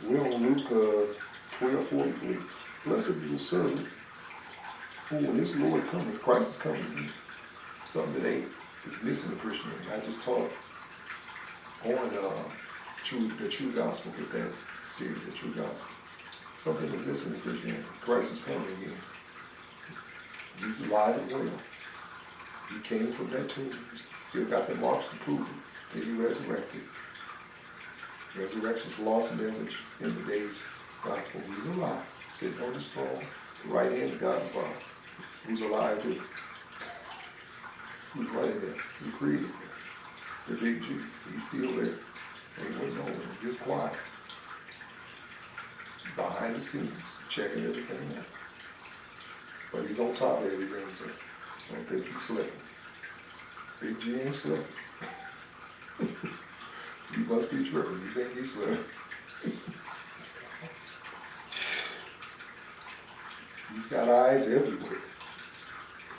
We're on Luke 12:43. Blessed is the servant who, when his Lord comes, Christ is coming, something that is missing in Christianity. I just taught on the true gospel with that series, the true gospel. Something is missing in Christianity. Christ is coming again. He's alive and well. He came from that tomb. He's still got the marks to prove it, that he resurrected. Resurrection's lost message in today's gospel. He's alive, sitting on his throne, the right hand of God the Father. Who's alive too? Who's writing this? Who created this? The big G. He's still there. Ain't waiting on him. Just quiet. Behind the scenes, checking everything out. But he's on top of everything, so I don't think he's slipping. Big G ain't slipping. You must be tripping. You think he's slipping. He's got eyes everywhere.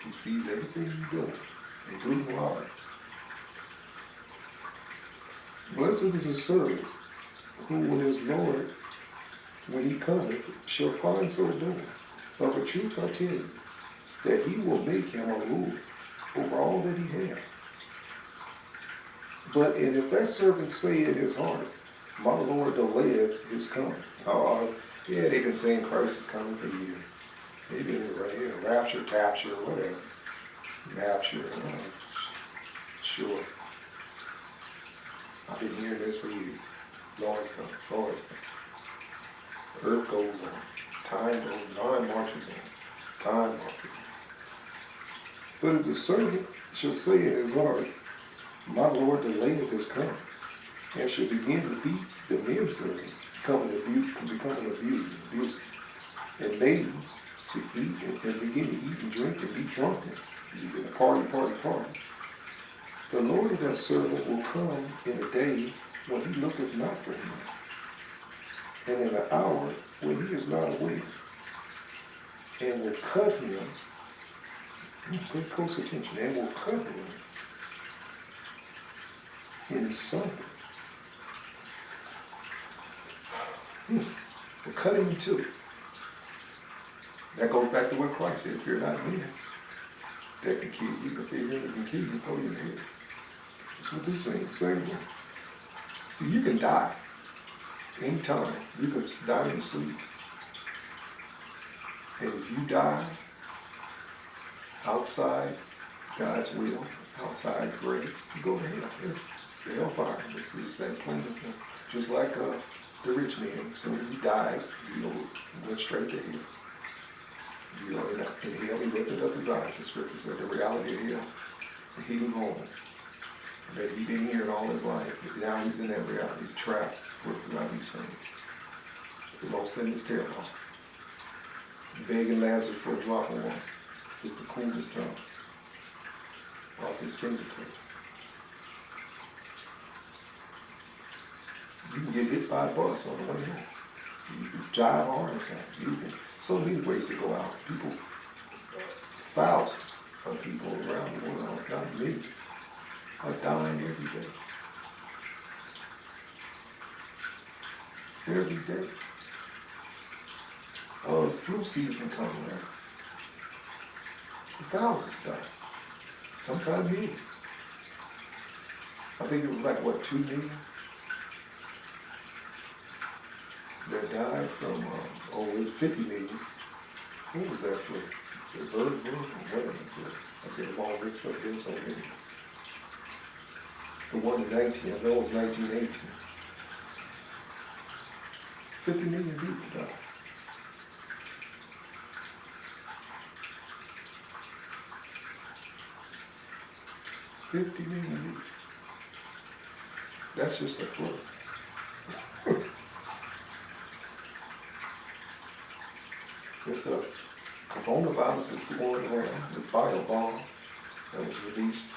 He sees everything you're doing, including water. Blessed is the servant who, when his Lord, when he cometh, shall find so doing. Of a truth I tell you, that he will make him a Lord over all that he hath. But and if that servant say in his heart, my Lord delayeth his coming. Yeah, they've been saying Christ is coming for years. They've been right here, rapture, tapture, whatever. Rapture, sure. I've been hearing this for years. Lord's coming, Lord's coming. Earth goes on. Time goes on. Time marches on. Time marches on. But if the servant shall say in his heart, my Lord delayeth his coming, and shall begin to beat the men servants, becoming abusive, and maidens to eat and begin to eat and drink and be drunken, and party. The Lord of that servant will come in a day when he looketh not for him, and in an hour when he is not aware, and will cut him, pay close attention, and will cut him in sunder. Will cut him in two. That goes back to what Christ said, fear not men. That can kill you, but fear him that can kill you, throw you in the head. That's what this is saying. See, you can die anytime. You can die in sleep. And if you die outside God's will, outside grace, you go to hell. It's the hellfire. It's that plain as hell. Just like the rich man, as soon as he died, went straight to hell. In hell, he lifted up his eyes. The scripture said the reality of hell, he was home. That he didn't hear it all his life. But now he's in that reality, trapped throughout eternity. The most in his tail off. Begging Lazarus for a drop of water. Just the coolest tongue off his fingertips. You can get hit by a bus on the way home. You can drive a heart attack. You can, so many ways to go out. People, thousands of people around the world, not millions, are dying every day. Every day. Flu season coming around. Thousands die. Sometimes millions. I think it was like, 2 million that died from, it was 50 million. What was that for? The bird flu or whatever. I get them all mixed up in so many. The one in 19, I know it was 1918. 50 million people died. $50 million. That's just a flu. This coronavirus is going around. This bio bomb that was released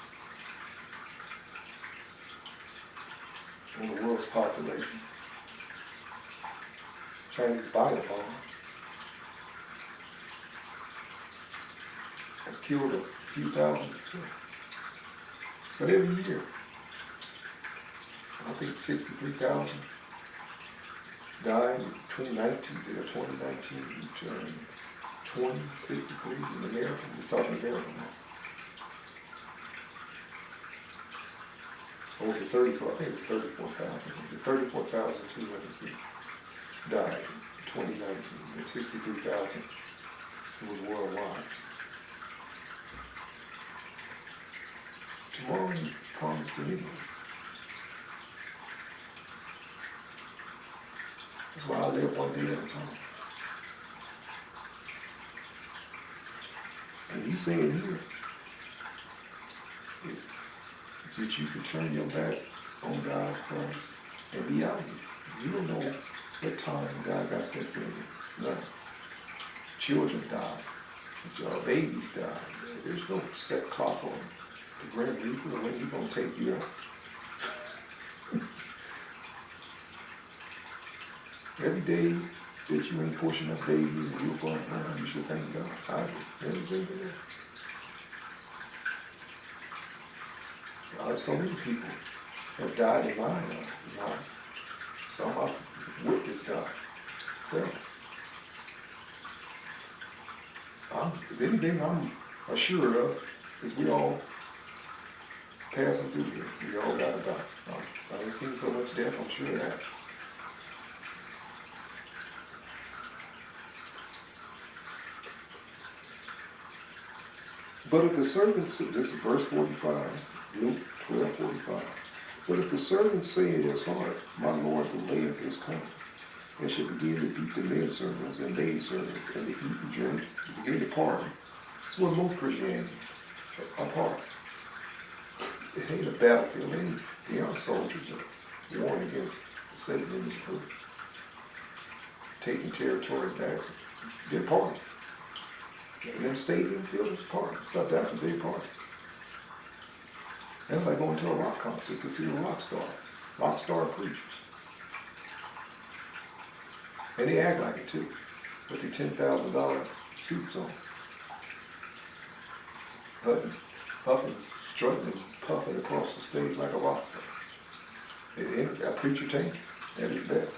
on the world's population. Chinese bio bomb has killed a few thousand. But every year, I think 63,000 died in 2019, 2019, 2063 in America. He's talking America now. Or was it 34? I think it was 34,000. 34,203 died in 2019, and 63,000 was worldwide. Tomorrow he promised to anyone. That's why I live one day at a time. And he's saying here that you can turn your back on God Christ and be out here. You don't know what time God got set for you. No. Children die. Babies die. There's no set clock on the Grim Reaper when he's going to take you out. Every day that you ain't pushing up daisies and you're going home, you should thank God. I do. Every single day. So many people have died in my life. Some I've witnessed God. So, if anything I'm assured of is we all passing through here. We all gotta die. I ain't seen so much death, I'm sure of that. But if the servant, this is verse 45, Luke 12:45. But if the servant say in his heart, my Lord delayeth his coming, and should begin to beat the men servants and maid servants, and to eat and drink, and begin to party. That's what most Christianity are part. It ain't a battlefield. The armed soldiers are warring against Satan and his group, taking territory back. They're partying. And them stadium fields party. Stuff, that's a big party. That's like going to a rock concert to see a rock star preachers. And they act like it too, with their $10,000 suits on. Puffing, struggling, puffing across the stage like a rock star. A preacher tank at his best.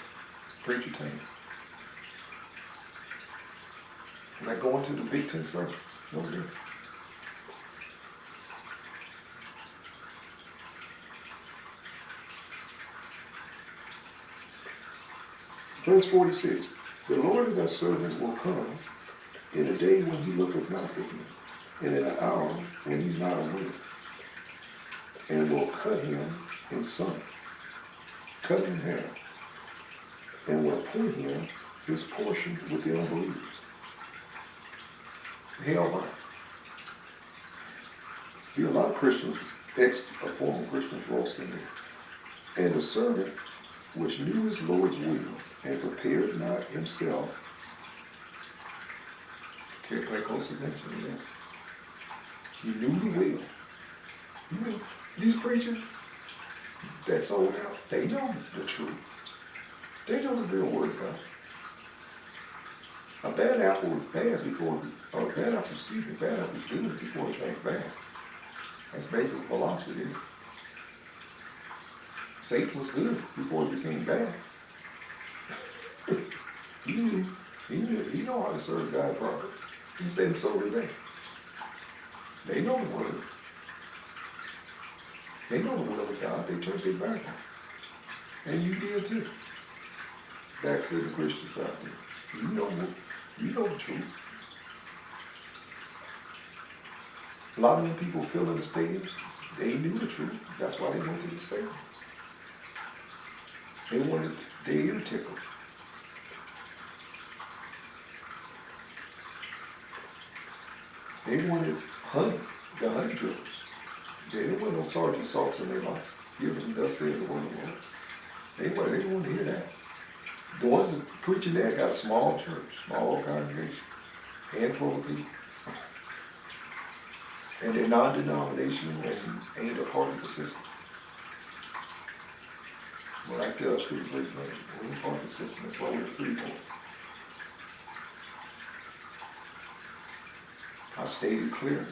Preacher tank. Like going to the Big Ten service. No different. Verse 46, the Lord of thy servant will come in a day when he looketh not for him, and in an hour when he's not aware, and will cut him in sunder, cut in half, and will appoint him his portion with the unbelievers. Hellfire. Be a lot of Christians, former Christians lost in there. And the servant which knew his Lord's will and prepared not himself. Can't pay close attention to this. He knew the will. You know, these preachers that sold out, they know the truth. They know the real word of God. A bad apple was bad before, or a bad apple was good before it became bad. That's basically philosophy there. Satan was good before it became bad. He know how to serve God properly. He said so did they. They know the word. They know the will of God. They turned their back on it. And you did too. Backslidden Christians out there. You know the truth. A lot of them people filling the stadiums, they knew the truth. That's why they went to the stadium. They wanted their ear tickled. They wanted honey, the honey drippers. They didn't want no sergeant salts in their life. Hear them thus say the word of the Lord. They didn't want to hear that. The ones that preaching that got small church, small congregation, handful of people. And they're non-denominational and ain't a part of the system. Well, like the other streets, we ain't part of the system. That's why we're free for it. I stated clear.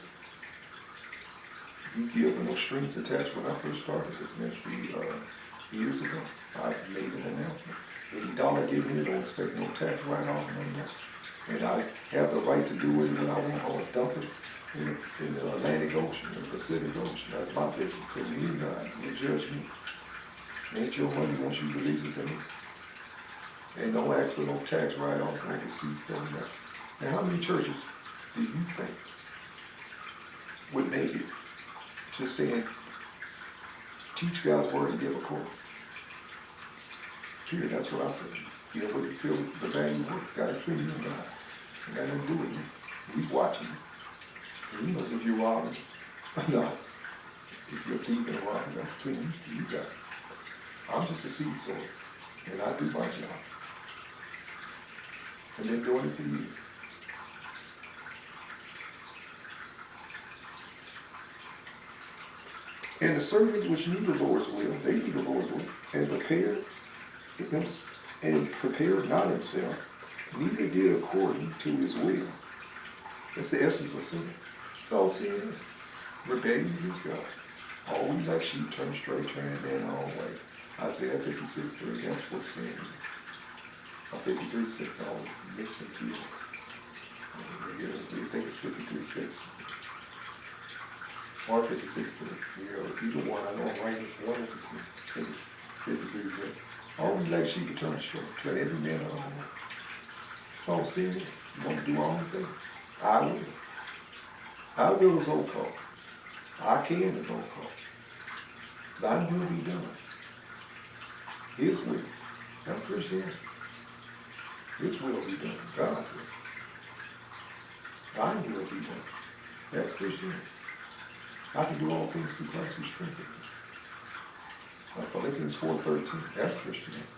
You give no strings attached. When I first started this ministry years ago, I made an announcement. Any dollar given here, don't expect no tax write-off, none of that. And I have the right to do it when I want. I want to dump it in the Atlantic Ocean, in the Pacific Ocean. That's my business. Between me and God, you judge me. Ain't your money once you release it to me. And don't ask for no tax write-off, no receipts, no nothing. Now, how many churches do you think would make it just saying, teach God's word and give a quote? Period, that's what I say. You know what you feel the value of work. God's between you and God. You got nothing to do with me. He's watching you. He knows if you're robbing or not. If you're thieving or robbing, that's between you and God. I'm just a seed sower, and I do my job. And they're doing it for you. And the servant which knew the Lord's will, they knew the Lord's will, and prepared not himself, neither did according to his will. That's the essence of sin. It's all sin. Rebellion against God. Always like sheep, turn straight, turn in the wrong way. Isaiah 56:3, that's what sin is. 53:6, all mixed into it. You think it's 53:6. Or 56:3. Either one, I know I'm right, it's one of the two. I think it's 53:6. Always like sheep to turn straight, turn every man on. It's all sin. You want to do all the thing. I will. I will is old call. I can is old call. Thy will be done. His will. That's Christianity. His will be done. God's will. Thy will be done. That's Christianity. I can do all things through Christ who strengthens me. Like Philippians 4:13. That's Christianity.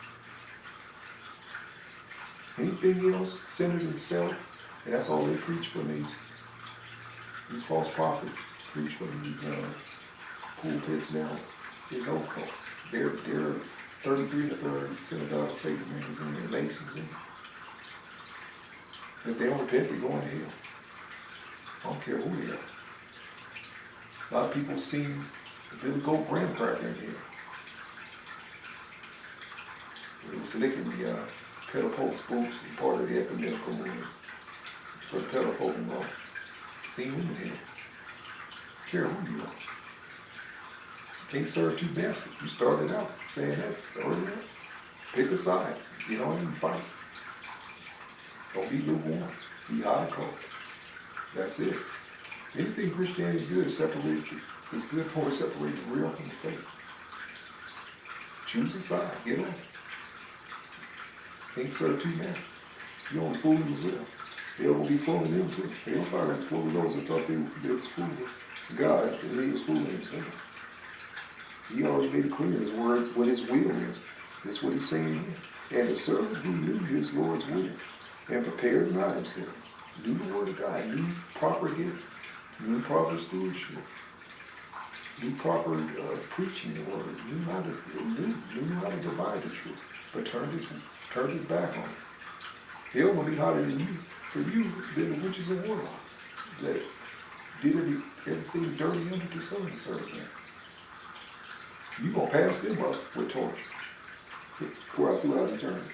Anything else centered in self, and that's all they preach from these false prophets preach from these pulpits now. Is occult. They're 33 to 30 synagogue of Satan members in there, Masons in there. If they don't repent, they're going to hell. I don't care who they are. A lot of people seen the Billy Goat graham cracker in here. So they can be pedal pope spoofs and part of the ecumenical movement for the pedal pope and law. Seen them in here. Care who you are. Can't serve two masters. You started out saying that earlier. Pick a side. Get on and fight. Don't be lukewarm. Be hot and cold. That's it. Anything Christianity is good is good for separating real from the fake. Choose a side. Get on. Can't serve two masters. You only fooling yourself. They'll gonna be fooling them too. They'll find out fooling those that thought they was fooling God, and he was fooling himself. He already made it clear his word, what his will is. That's what he's saying here. And the servant who knew his Lord's will and prepared not himself, knew the word of God, knew proper gift, knew proper stewardship, knew proper preaching the word, knew how to divide the truth, but turned his back on it. Hell will be hotter than you, for you, than the witches and warlocks that did everything dirty under the sun to serve them. You gonna pass them up with torture throughout eternity.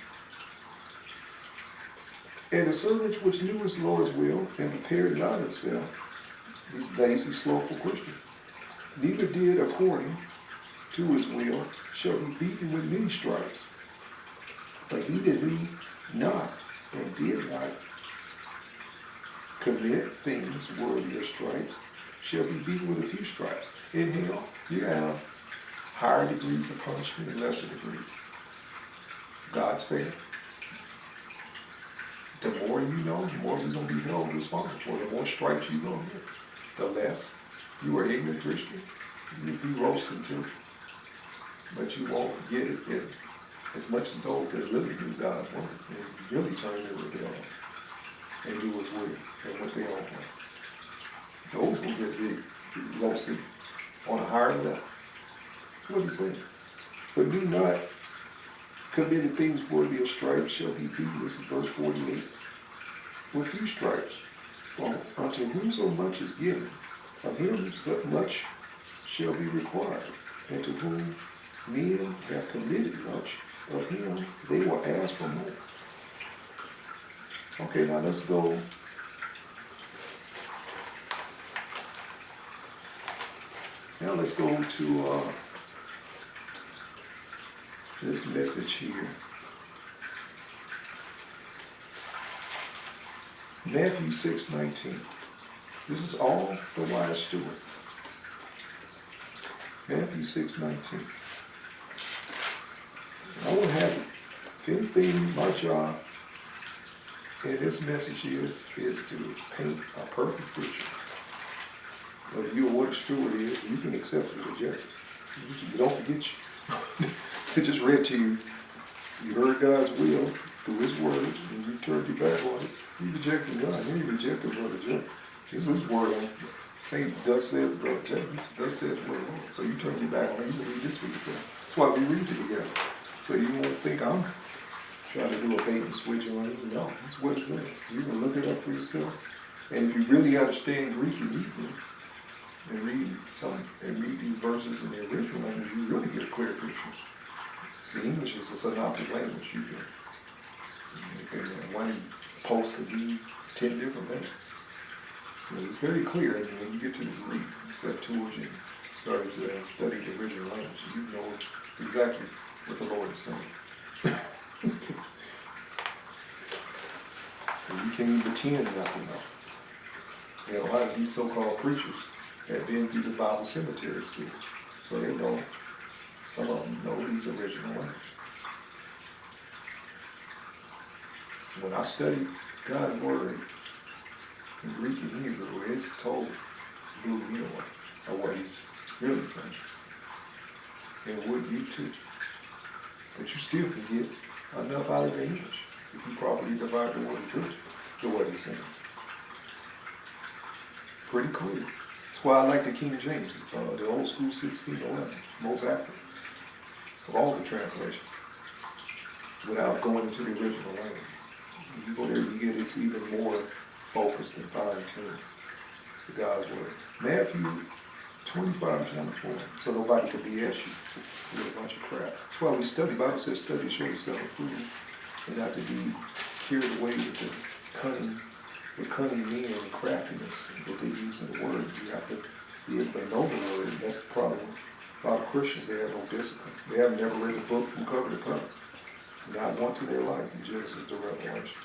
And the servant which knew his Lord's will and prepared not himself, these lazy, slothful Christians, neither did according to his will, shall be beaten with many stripes. But he that knew not and did not commit things worthy of stripes shall be beaten with a few stripes. In hell, you have higher degrees of punishment and lesser degrees. God's fair. The more you know, the more you're going to be held responsible for. The more stripes you're going to get, the less. You are ignorant Christian, you'll be roasted too. But you won't get it as much as those that really do God's word and really turn their rebellion and do his will and what they don't want. Those will get roasted on a higher level. What he saying? But do not commit things worthy of stripes shall be beaten. This is verse 48. With few stripes. For unto whom so much is given, of him so much shall be required. And to whom men have committed much, of him, they will ask for more. Okay, now let's go. Now let's go to this message here. Matthew 6:19. This is all the wise steward. Matthew 6:19. I won't have it. If anything, my job in this message is to paint a perfect picture of you and what a steward is. You can accept it or reject it. You don't forget you. I just read to you. You heard God's will through His word, and you turned your back on it. You rejected God. You rejected Brother Jeff. This is His word on. Say, thus said Brother Jeff. Thus said the word of the Lord. So you turn your back on it. You believe this for yourself. That's why we read it together. So you won't think I'm trying to do a bait and switch on it. No, that's what it says. You can look it up for yourself. And if you really understand Greek and Hebrew, and read these verses in the original language, you really get a clear picture. See, English is a synoptic language. One post could be 10 different things. So it's very clear, and when you get to the Greek, Septuagint, started to study the original language, you know exactly what the Lord is saying. And you can't even pretend not to know. You know, a lot of these so-called preachers have been through the Bible cemetery schools, so they know, some of them know these original language. When I studied God's word in Greek and Hebrew, it's told blew me away of what He's really saying. And would you too. But you still can get enough out of the English if you properly divide the word of truth to what He's saying. Pretty clear. That's why I like the King James, the old school 1611, most accurate of all the translations, without going into the original language. You go there, you get it's even more focused and fine-tuned to God's word. Matthew 25:24, so nobody can BS you with a bunch of crap. That's why we study. Bible says study, show yourself approved, and not to be carried away with the cunning men and craftiness that they use in the word. You have to be able to know the word, and that's the problem. A lot of Christians, they have no discipline. They have never read a book from cover to cover. Not once in their life, from Genesis to Revelation.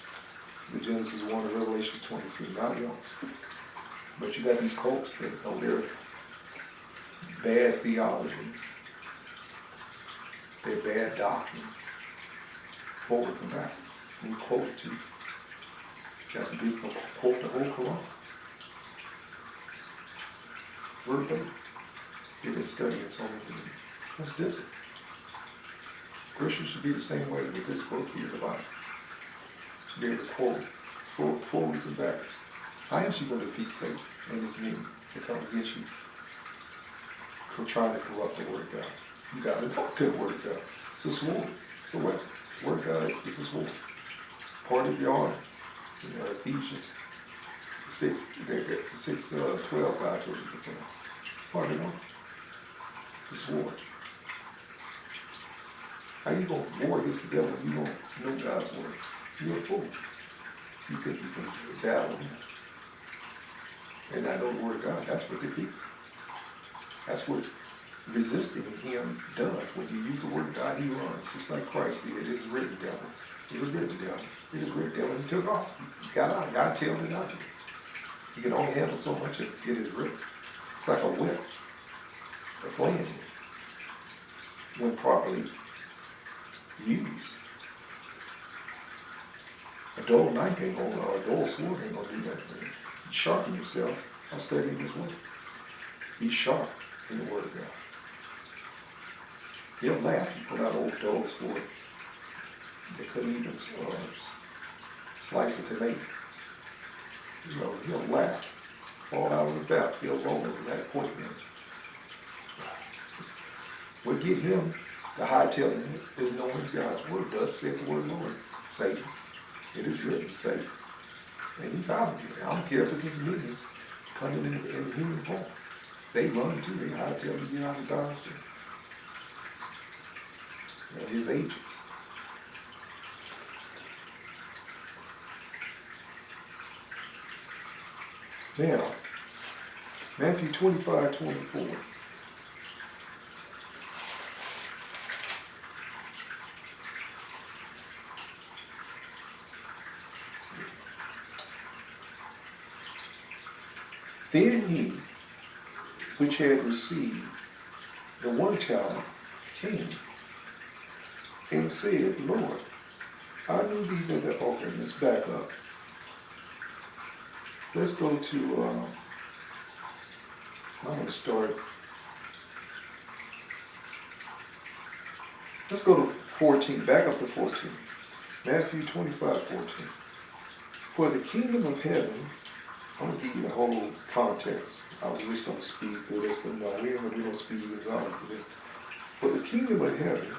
The Genesis 1 to Revelation 23, not once. But you got these cults that know their bad theology, their bad doctrine, forwards and backwards. And quote it to you. Got some people quote the whole Quran. Verbatim. They've been studying so many things. What's this? Christians should be the same way with this book here, the Bible. Should be able to quote forwards and backwards. How else you going to defeat Satan and his minions to come against you for trying to corrupt the Word of God? You got to know the Word of God. It's a sword. It's a weapon. The Word of God is a sword. Part of your armor. You know, Ephesians 6:12 God told you to put. Part of your armor. It's a sword. How you going to war against the devil if you don't know God's word? You're a fool. You think you can battle him and not know the word of God. That's what defeats. That's what resisting him does. When you use the word of God, he runs. Just like Christ did. It is written, devil. It was written, devil. It is written, devil. He took off. He got out. God tailed it out. You can only handle so much of it is written. It's like a whip. A flame. When properly used. A dull knife ain't gonna, or a dull sword ain't gonna do that for you. You sharpen yourself by studying His word. Be sharp in the word of God. He'll laugh you pull out an old dull sword. They couldn't even slice a tomato. You know, he'll laugh. Fall out of the battlefield rolling with that point bench. What get him the hightailing is knowing God's word. Thus saith the word of the Lord. Satan. It is written, Satan. And he's out of here. I don't care if it's his minions coming in human form. They run too. They hightail to get out of Dodge. And his agents. Now, Matthew 25:24. Then he, which had received the 1 talent, came and said, Lord, I knew thee that. Okay, let's back up. Let's go to, I'm going to start. Let's go to 14, back up to 14. Matthew 25:14. For the kingdom of heaven, I'm going to give you the whole context. I was just going to speed through this, but no, we're going to speed this out. For the kingdom of heaven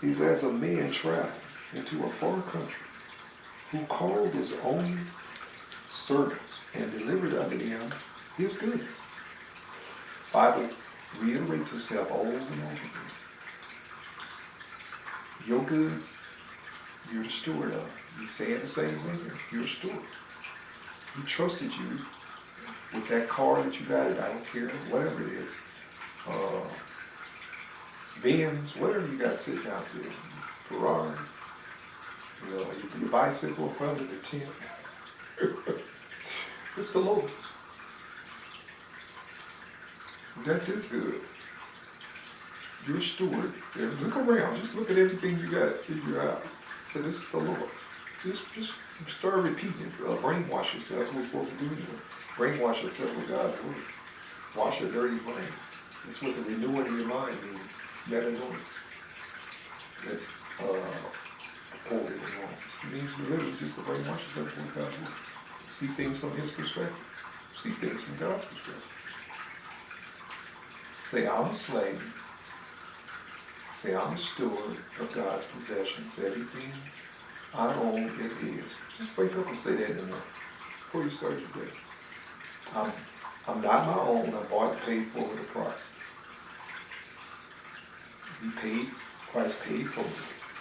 is as a man traveling into a far country, who called his own servants and delivered unto them his goods. Bible reiterates itself over and over again. Your goods, you're the steward of. He's saying the same thing here. You're a steward. He trusted you with that car that you got. I don't care, whatever it is. Benz, whatever you got sitting out there. Ferrari. Your bicycle in front of the tent. It's the Lord. That's his goods. You're a steward. Look around. Just look at everything you got in your house. Say, this is the Lord. Just start repeating it. Brainwash yourself. That's what we're supposed to do anyway. Brainwash yourself with God's word. Wash your dirty brain. That's what the renewing of your mind means. Metanoia. That's holy and wrong. It means literally just to brainwash yourself with God's word. See things from his perspective. See things from God's perspective. Say, I'm a slave. Say, I'm a steward of God's possessions. Everything I own is his. Just wake up and say that in the morning before you start your day. I'm not my own. I bought and paid for with a price. Christ paid for me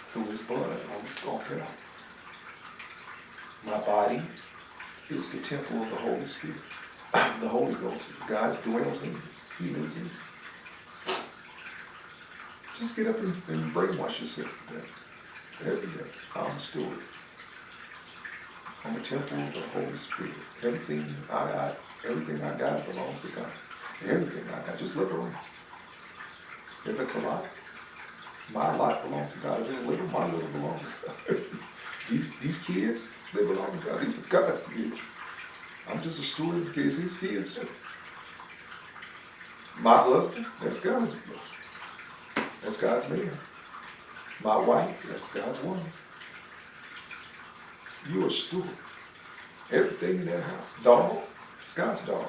through his blood on Calvary. My body is the temple of the Holy Spirit. The Holy Ghost. God dwells in me. He lives in me. Just get up and brainwash yourself today. Every day. I'm a steward. I'm a temple of the Holy Spirit. Everything I got belongs to God. Everything I got. Just look around. If it's a lot, my lot belongs to God. If it's little, my little belongs to God. These kids, they belong to God. These are God's kids. I'm just a steward of his kids. My husband, that's God's husband. That's God's man. My wife, that's God's woman. You're a steward. Everything in that house. Dog, it's God's dog.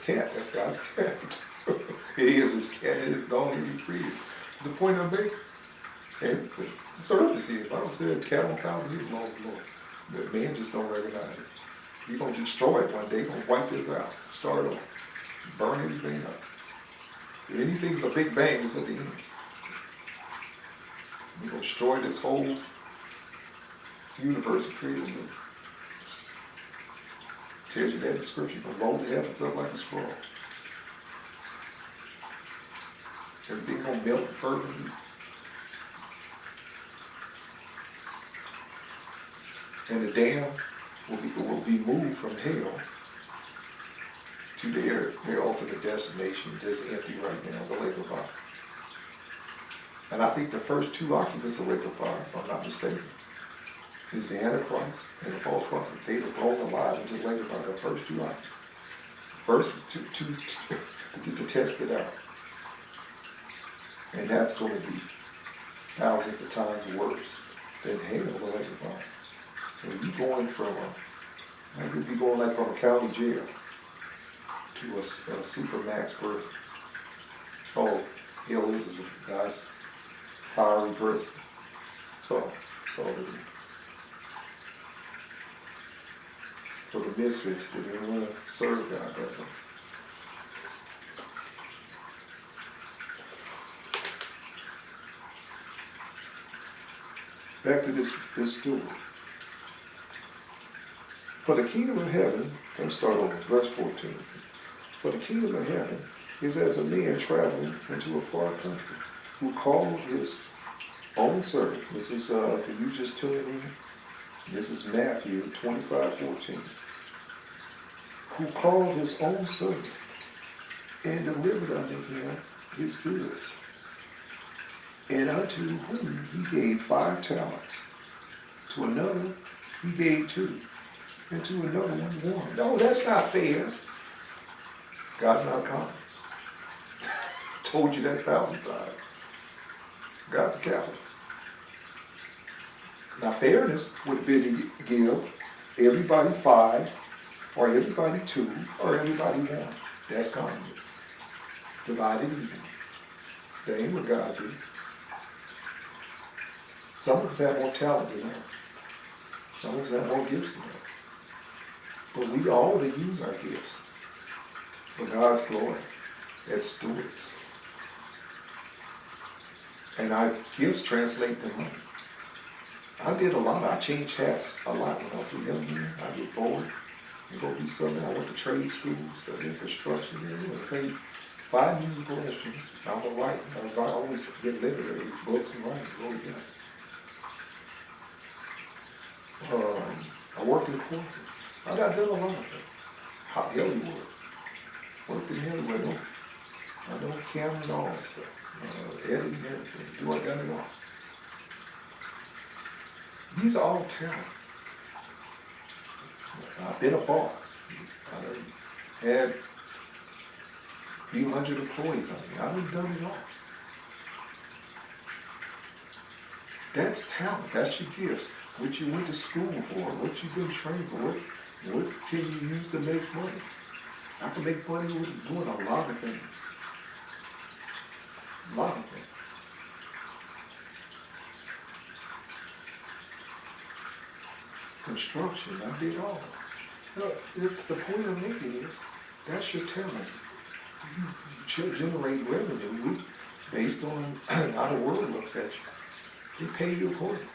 Cat, that's God's cat. It is his cat and his dog that he created. The point I'm making, everything. This earth is his. The Bible said cattle and cows and he belong to the Lord. But man just don't recognize it. He's going to destroy it one day. He's going to wipe this out. Start over. Burn everything up. Anything's a big bang is at the end. We're going to destroy this whole universe created. Tells you that in the scripture. You're going to roll the heavens up like a scroll. Everything's going to melt and fervently. And the dam will be moved from hell to their ultimate destination, just empty right now, the lake of fire. And I think the first 2 occupants of the lake of fire, if I'm not mistaken, is the Antichrist and the false prophet. They were thrown alive into the lake of fire, the first 2 occupants. First to get to test it out. And that's going to be thousands of times worse than hell, the lake of fire. So you're going from you'd be going like from a county jail to a supermax prison. So hell is God's fiery prison. So for the misfits that didn't want to serve God, that's all. Back to this steward. For the kingdom of heaven, let me start over, verse 14. For the kingdom of heaven is as a man traveling into a far country, who called his own servant. This is, for you just tuning in, this is Matthew 25:14. Who called his own servant and delivered unto him his goods. And unto whom he gave 5 talents. To another he gave 2. And to another one. No, that's not fair. God's not common. Told you that 1,000 times. God's a capitalist. Now fairness would be to give everybody 5, or everybody 2, or everybody 1. That's communism. Divided even. That ain't what God did. Some of us have more talent than that. Some of us have more gifts than that. But we all to use our gifts for God's glory as stewards. And our gifts translate to money. I did a lot. I changed hats a lot when I was a young man. I get bored and go do something. I went to trade schools, I did construction, and played 5 musical instruments. I was writing. I always get literary books and writing. Go together. I worked in corporate. I done a lot of things. Hollywood. Worked in Hollywood. I know camera and all that stuff. Editing and everything. Do I got it all? These are all talents. I've been a boss. I had a few hundred employees on me. I've done it all. That's talent. That's your gifts. What you went to school for, what you've been trained for, what can you use to make money? I can make money with doing a lot of things. A lot of things. Construction, I did all. The point I'm making is, that's your talents. You generate revenue based on how the world looks at you. They pay you accordingly.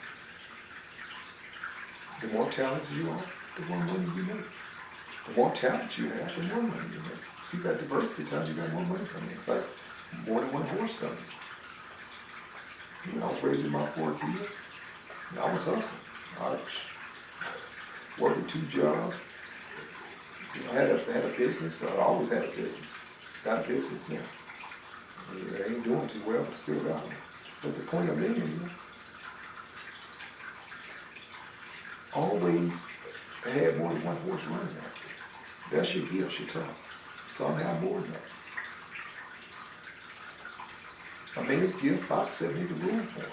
The more talented you are, the more money you make. The more talent you have, the more money you make. If you got diversity talent, you got more money coming in. It's like more than one horse coming. When I was raising my 4 kids, I was hustling. I worked 2 jobs. I had a business. I always had a business. Got a business now. I ain't doing too well, but still got one. But the point I'm making is, always had more than one horse running out there. That's your gift, your talent. Some have more than that. A man's gift, Bob said, make a room for him.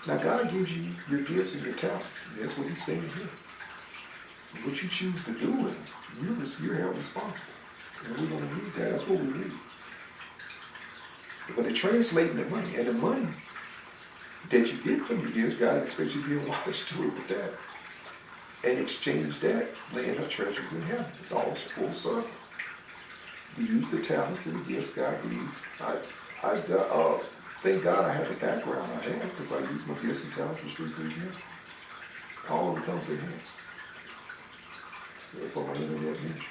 Now God gives you your gifts and your talent. That's what he's saying here. What you choose to do with them, you're held responsible. And we're going to read that. That's what we read. But it translates into money. And the money that you get from your gifts, God expects you to be a wise steward with that. And exchange that, laying up treasures in heaven. It's all full circle. You use the talents and the gifts God gave you. I thank God I have the background I have, because I use my gifts and talents for street preaching. All of it comes in here. For my internet ministry.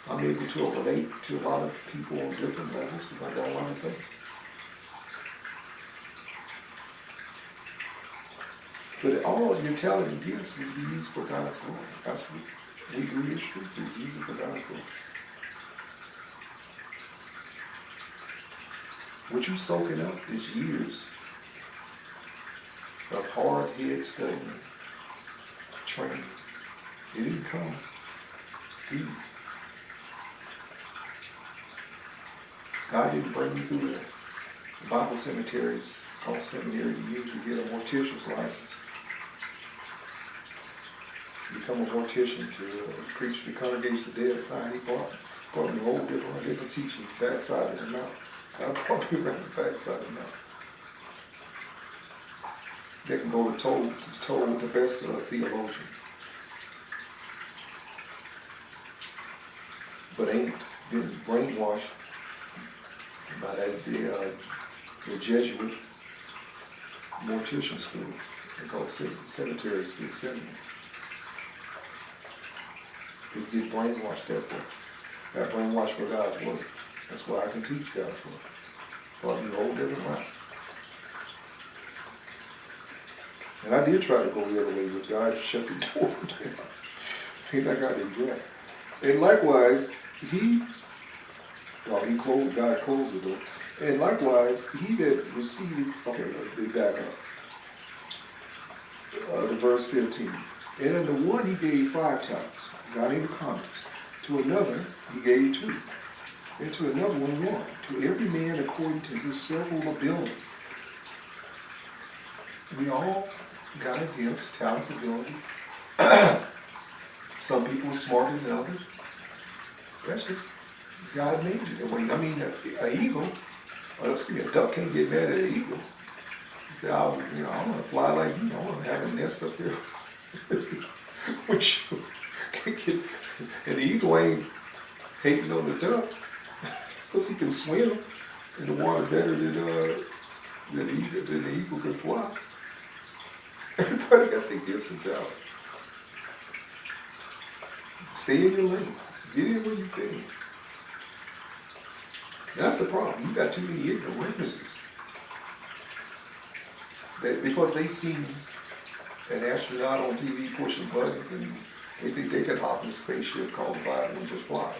I'm able to relate to a lot of people on different levels because I got a lot of things. But all of your talent and gifts will be used for God's glory. That's what we do here, street preaching, use it for God's glory. What you're soaking up is years of hard head studying, training. It didn't come easy. God didn't bring you through that. The Bible cemeteries called seminary to use to get a mortician's license. Become a mortician to preach to the congregation of the dead. It's not how he brought me a whole different teaching, backside of the mouth. God brought me around the backside of the mouth. They can go to toe with the best theologians. But ain't been brainwashed by that the Jesuit mortician school. They call it cemetery school, seminary. People get brainwashed that way. Got brainwashed for God's word. That's why I can teach God's word. But you hold every mouth. And I did try to go the other way, but God shut the door down. He like I did that. And likewise, God closed the door. And likewise, he that received, okay, let me back up. The verse 15. And unto one he gave 5 talents. God ain't comments. To another he gave 2. And to another one 1. To every man according to his several ability. We all got a gifts, talents, abilities. Some people are smarter than others. That's just God made you that way. I mean, an eagle, a duck can't get mad at an eagle. He said, I want to fly like you. I want to have a nest up there. Which and the eagle ain't hating on the duck because he can swim in the water better than the eagle can fly. Everybody got their gifts and talents. Stay in your lane. Get in where you fit in. That's the problem. You got too many ignorant witnesses. Because they see an astronaut on TV pushing buttons and they think they can hop in a spaceship called the Bible and just fly.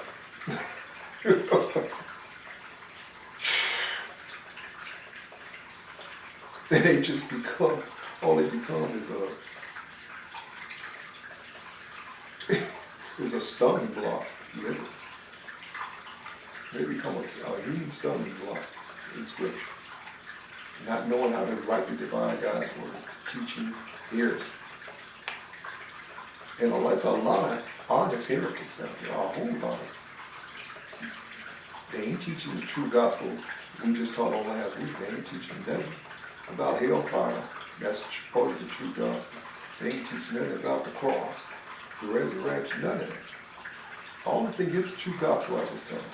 They just become, all they become is a stumbling block. Literally. They become a human stumbling block in Scripture. Not knowing how to rightly divine God's word. Teaching heresy. And that's a lot of honest heretics out there, a whole lot of them. They ain't teaching the true gospel we just taught on last week. They ain't teaching them about hellfire. That's part of the true gospel. They ain't teaching them about the cross, the resurrection, none of that. All that they get the true gospel I was telling.